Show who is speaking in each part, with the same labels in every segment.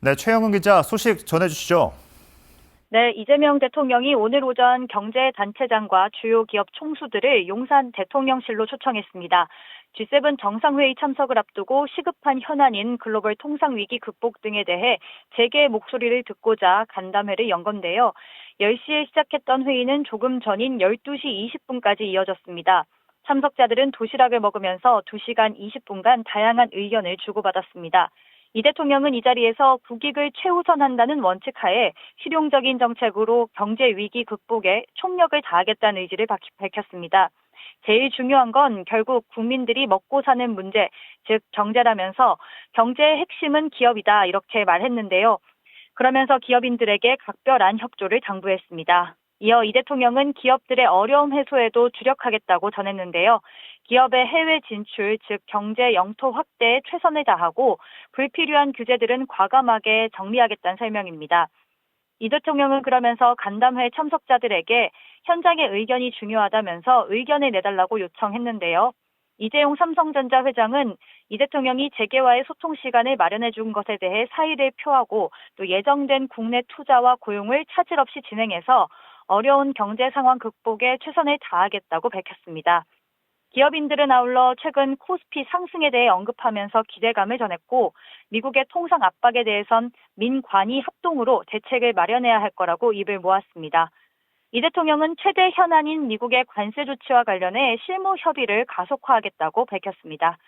Speaker 1: 네, 최영은 기자 소식 전해주시죠.
Speaker 2: 네, 이재명 대통령이 오늘 오전 경제단체장과 주요 기업 총수들을 용산 대통령실로 초청했습니다. G7 정상회의 참석을 앞두고 시급한 현안인 글로벌 통상위기 극복 등에 대해 재계의 목소리를 듣고자 간담회를 연 건데요. 10시에 시작했던 회의는 조금 전인 12시 20분까지 이어졌습니다. 참석자들은 도시락을 먹으면서 2시간 20분간 다양한 의견을 주고받았습니다. 이 대통령은 이 자리에서 국익을 최우선한다는 원칙 하에 실용적인 정책으로 경제 위기 극복에 총력을 다하겠다는 의지를 밝혔습니다. 제일 중요한 건 결국 국민들이 먹고 사는 문제, 즉 경제라면서 경제의 핵심은 기업이다 이렇게 말했는데요. 그러면서 기업인들에게 각별한 협조를 당부했습니다. 이어 이 대통령은 기업들의 어려움 해소에도 주력하겠다고 전했는데요. 기업의 해외 진출, 즉 경제 영토 확대에 최선을 다하고 불필요한 규제들은 과감하게 정리하겠다는 설명입니다. 이 대통령은 그러면서 간담회 참석자들에게 현장의 의견이 중요하다면서 의견을 내달라고 요청했는데요. 이재용 삼성전자 회장은 이 대통령이 재계와의 소통 시간을 마련해 준 것에 대해 사의를 표하고 또 예정된 국내 투자와 고용을 차질 없이 진행해서 어려운 경제 상황 극복에 최선을 다하겠다고 밝혔습니다. 기업인들은 아울러 최근 코스피 상승에 대해 언급하면서 기대감을 전했고 미국의 통상 압박에 대해선 민관이 합동으로 대책을 마련해야 할 거라고 입을 모았습니다. 이 대통령은 최대 현안인 미국의 관세 조치와 관련해 실무 협의를 가속화하겠다고 밝혔습니다.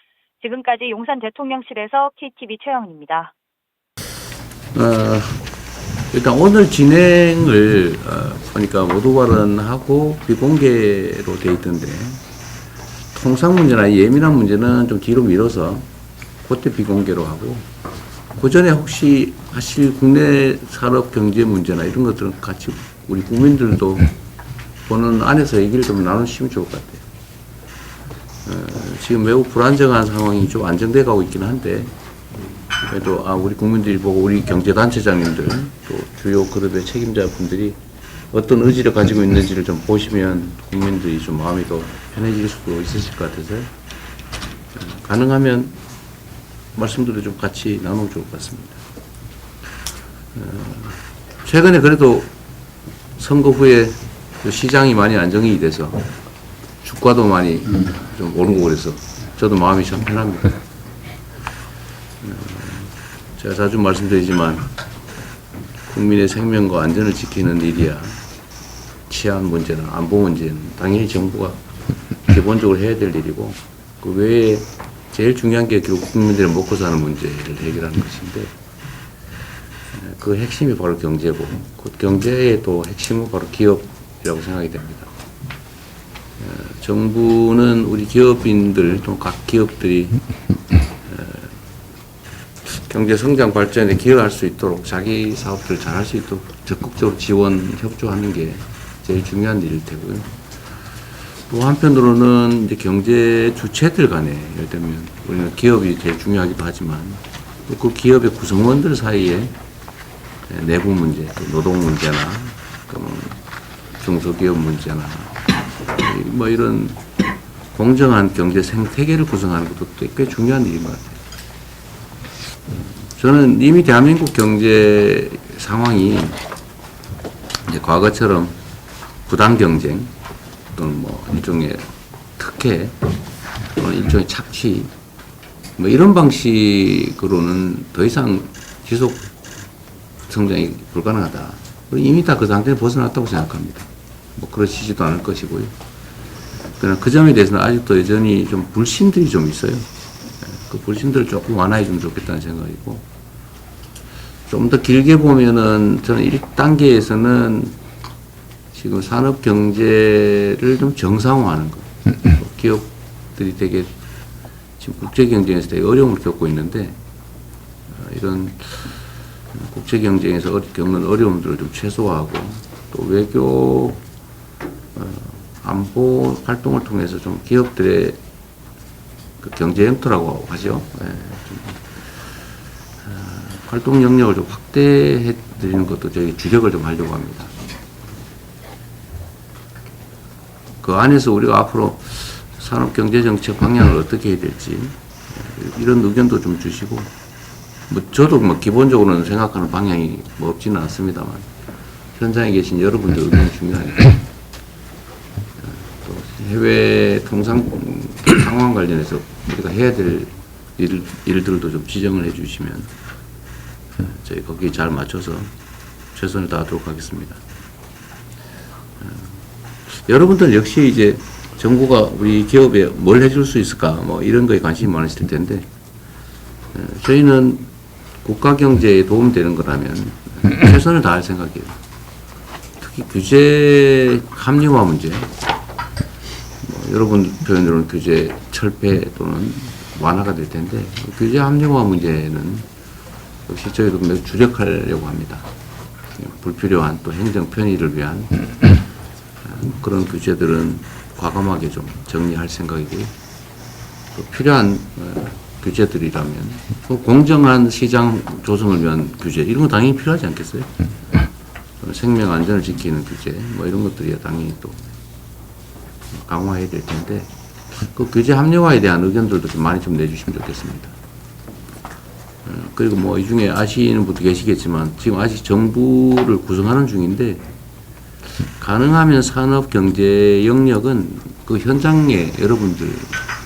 Speaker 2: 지금까지 용산 대통령실에서 KTV 최영입니다.
Speaker 3: 일단 오늘 진행을 보니까 모두 발언하고 비공개로 돼 있던데 통상 문제나 예민한 문제는 좀 뒤로 미뤄서 그때 비공개로 하고 그 전에 혹시 하실 국내 산업 경제 문제나 이런 것들은 같이 우리 국민들도 보는 안에서 얘기를 좀 나누시면 좋을 것 같아요. 지금 매우 불안정한 상황이 좀 안정돼 가고 있긴 한데 그래도 우리 국민들이 보고 우리 경제단체장님들 또 주요 그룹의 책임자분들이 어떤 의지를 가지고 있는지를 좀 보시면 국민들이 좀 마음이 더 편해질 수도 있으실 것 같아서 가능하면 말씀들을 좀 같이 나누면 좋을 것 같습니다. 최근에 그래도 선거 후에 시장이 많이 안정이 돼서 주가도 많이 좀 오르고 그래서 저도 마음이 참 편합니다. 제가 자주 말씀드리지만 국민의 생명과 안전을 지키는 일이야 치안 문제나 안보 문제는 당연히 정부가 기본적으로 해야 될 일이고 그 외에 제일 중요한 게 결국 국민들의 먹고 사는 문제를 해결하는 것인데 그 핵심이 바로 경제고 그 경제의 또 핵심은 바로 기업이라고 생각이 됩니다. 정부는 우리 기업인들 또 각 기업들이 경제 성장 발전에 기여할 수 있도록 자기 사업들을 잘 할 수 있도록 적극적으로 지원, 협조하는 게 제일 중요한 일일 테고요. 또 한편으로는 이제 경제 주체들 간에 예를 들면 우리는 기업이 제일 중요하기도 하지만 또 그 기업의 구성원들 사이에 내부 문제, 노동 문제나 중소기업 문제나 뭐 이런 공정한 경제 생태계를 구성하는 것도 꽤 중요한 일인 것 같아요. 저는 이미 대한민국 경제 상황이 이제 과거처럼 부당 경쟁 또는 뭐 일종의 특혜 또는 일종의 착취 뭐 이런 방식으로는 더 이상 지속 성장이 불가능하다. 이미 다 그 상태에 벗어났다고 생각합니다. 뭐 그러시지도 않을 것이고요. 그러나 그 점에 대해서는 아직도 여전히 좀 불신들이 좀 있어요. 그 불신들을 조금 완화해주면 좋겠다는 생각이고, 좀 더 길게 보면은 저는 1단계에서는 지금 산업 경제를 좀 정상화하는 것. 기업들이 되게 지금 국제 경쟁에서 되게 어려움을 겪고 있는데, 이런 국제 경쟁에서 겪는 어려움들을 좀 최소화하고, 또 외교, 안보 활동을 통해서 좀 기업들의 그 경제 영토라고 하죠. 활동 영역을 좀 확대해 드리는 것도 저희 주력을 좀 하려고 합니다. 그 안에서 우리가 앞으로 산업 경제 정책 방향을 어떻게 해야 될지 이런 의견도 좀 주시고 뭐 저도 뭐 기본적으로는 생각하는 방향이 뭐 없지는 않습니다만 현장에 계신 여러분들 의견이 중요하니까 또 해외 통상 상황 관련해서 우리가 해야 될 일들도 좀 지정을 해주시면 저희 거기에 잘 맞춰서 최선을 다하도록 하겠습니다. 여러분들 역시 이제 정부가 우리 기업에 뭘 해줄 수 있을까 뭐 이런 거에 관심이 많으실 텐데 저희는 국가 경제에 도움되는 거라면 최선을 다할 생각이에요. 특히 규제 합리화 문제, 뭐 여러분 표현으로는 규제 철폐 또는 완화가 될 텐데 규제 합리화 문제는 역시 저희도 매우 주력하려고 합니다. 불필요한 또 행정 편의를 위한 그런 규제들은 과감하게 좀 정리할 생각이고요. 또 필요한 규제들이라면 공정한 시장 조성을 위한 규제 이런 거 당연히 필요하지 않겠어요? 생명 안전을 지키는 규제 뭐 이런 것들이 당연히 또 강화해야 될 텐데 그 규제 합리화에 대한 의견들도 좀 많이 좀 내주시면 좋겠습니다. 그리고 뭐 이 중에 아시는 분도 계시겠지만 지금 아직 정부를 구성하는 중인데 가능하면 산업 경제 영역은 그 현장에 여러분들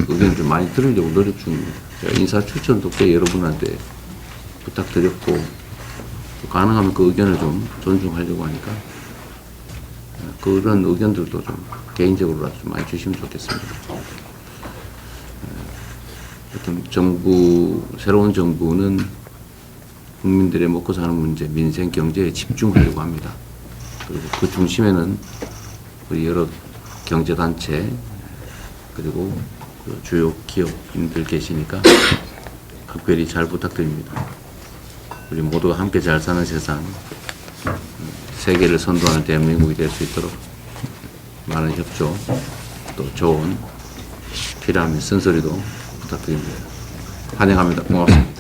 Speaker 3: 의견을 좀 많이 들으려고 노력 중입니다. 제가 인사 추천도 꽤 여러분한테 부탁드렸고 가능하면 그 의견을 좀 존중하려고 하니까 그런 의견들도 좀 개인적으로라도 좀 많이 주시면 좋겠습니다. 하여튼 새로운 정부는 국민들의 먹고 사는 문제, 민생 경제에 집중하려고 합니다. 그리고 그 중심에는 우리 여러 경제단체 그리고 그 주요 기업인들 계시니까 각별히 잘 부탁드립니다. 우리 모두가 함께 잘 사는 세상, 세계를 선도하는 대한민국이 될 수 있도록 많은 협조, 또 좋은 필요하면 쓴소리도 부탁드립니다. 환영합니다. 고맙습니다.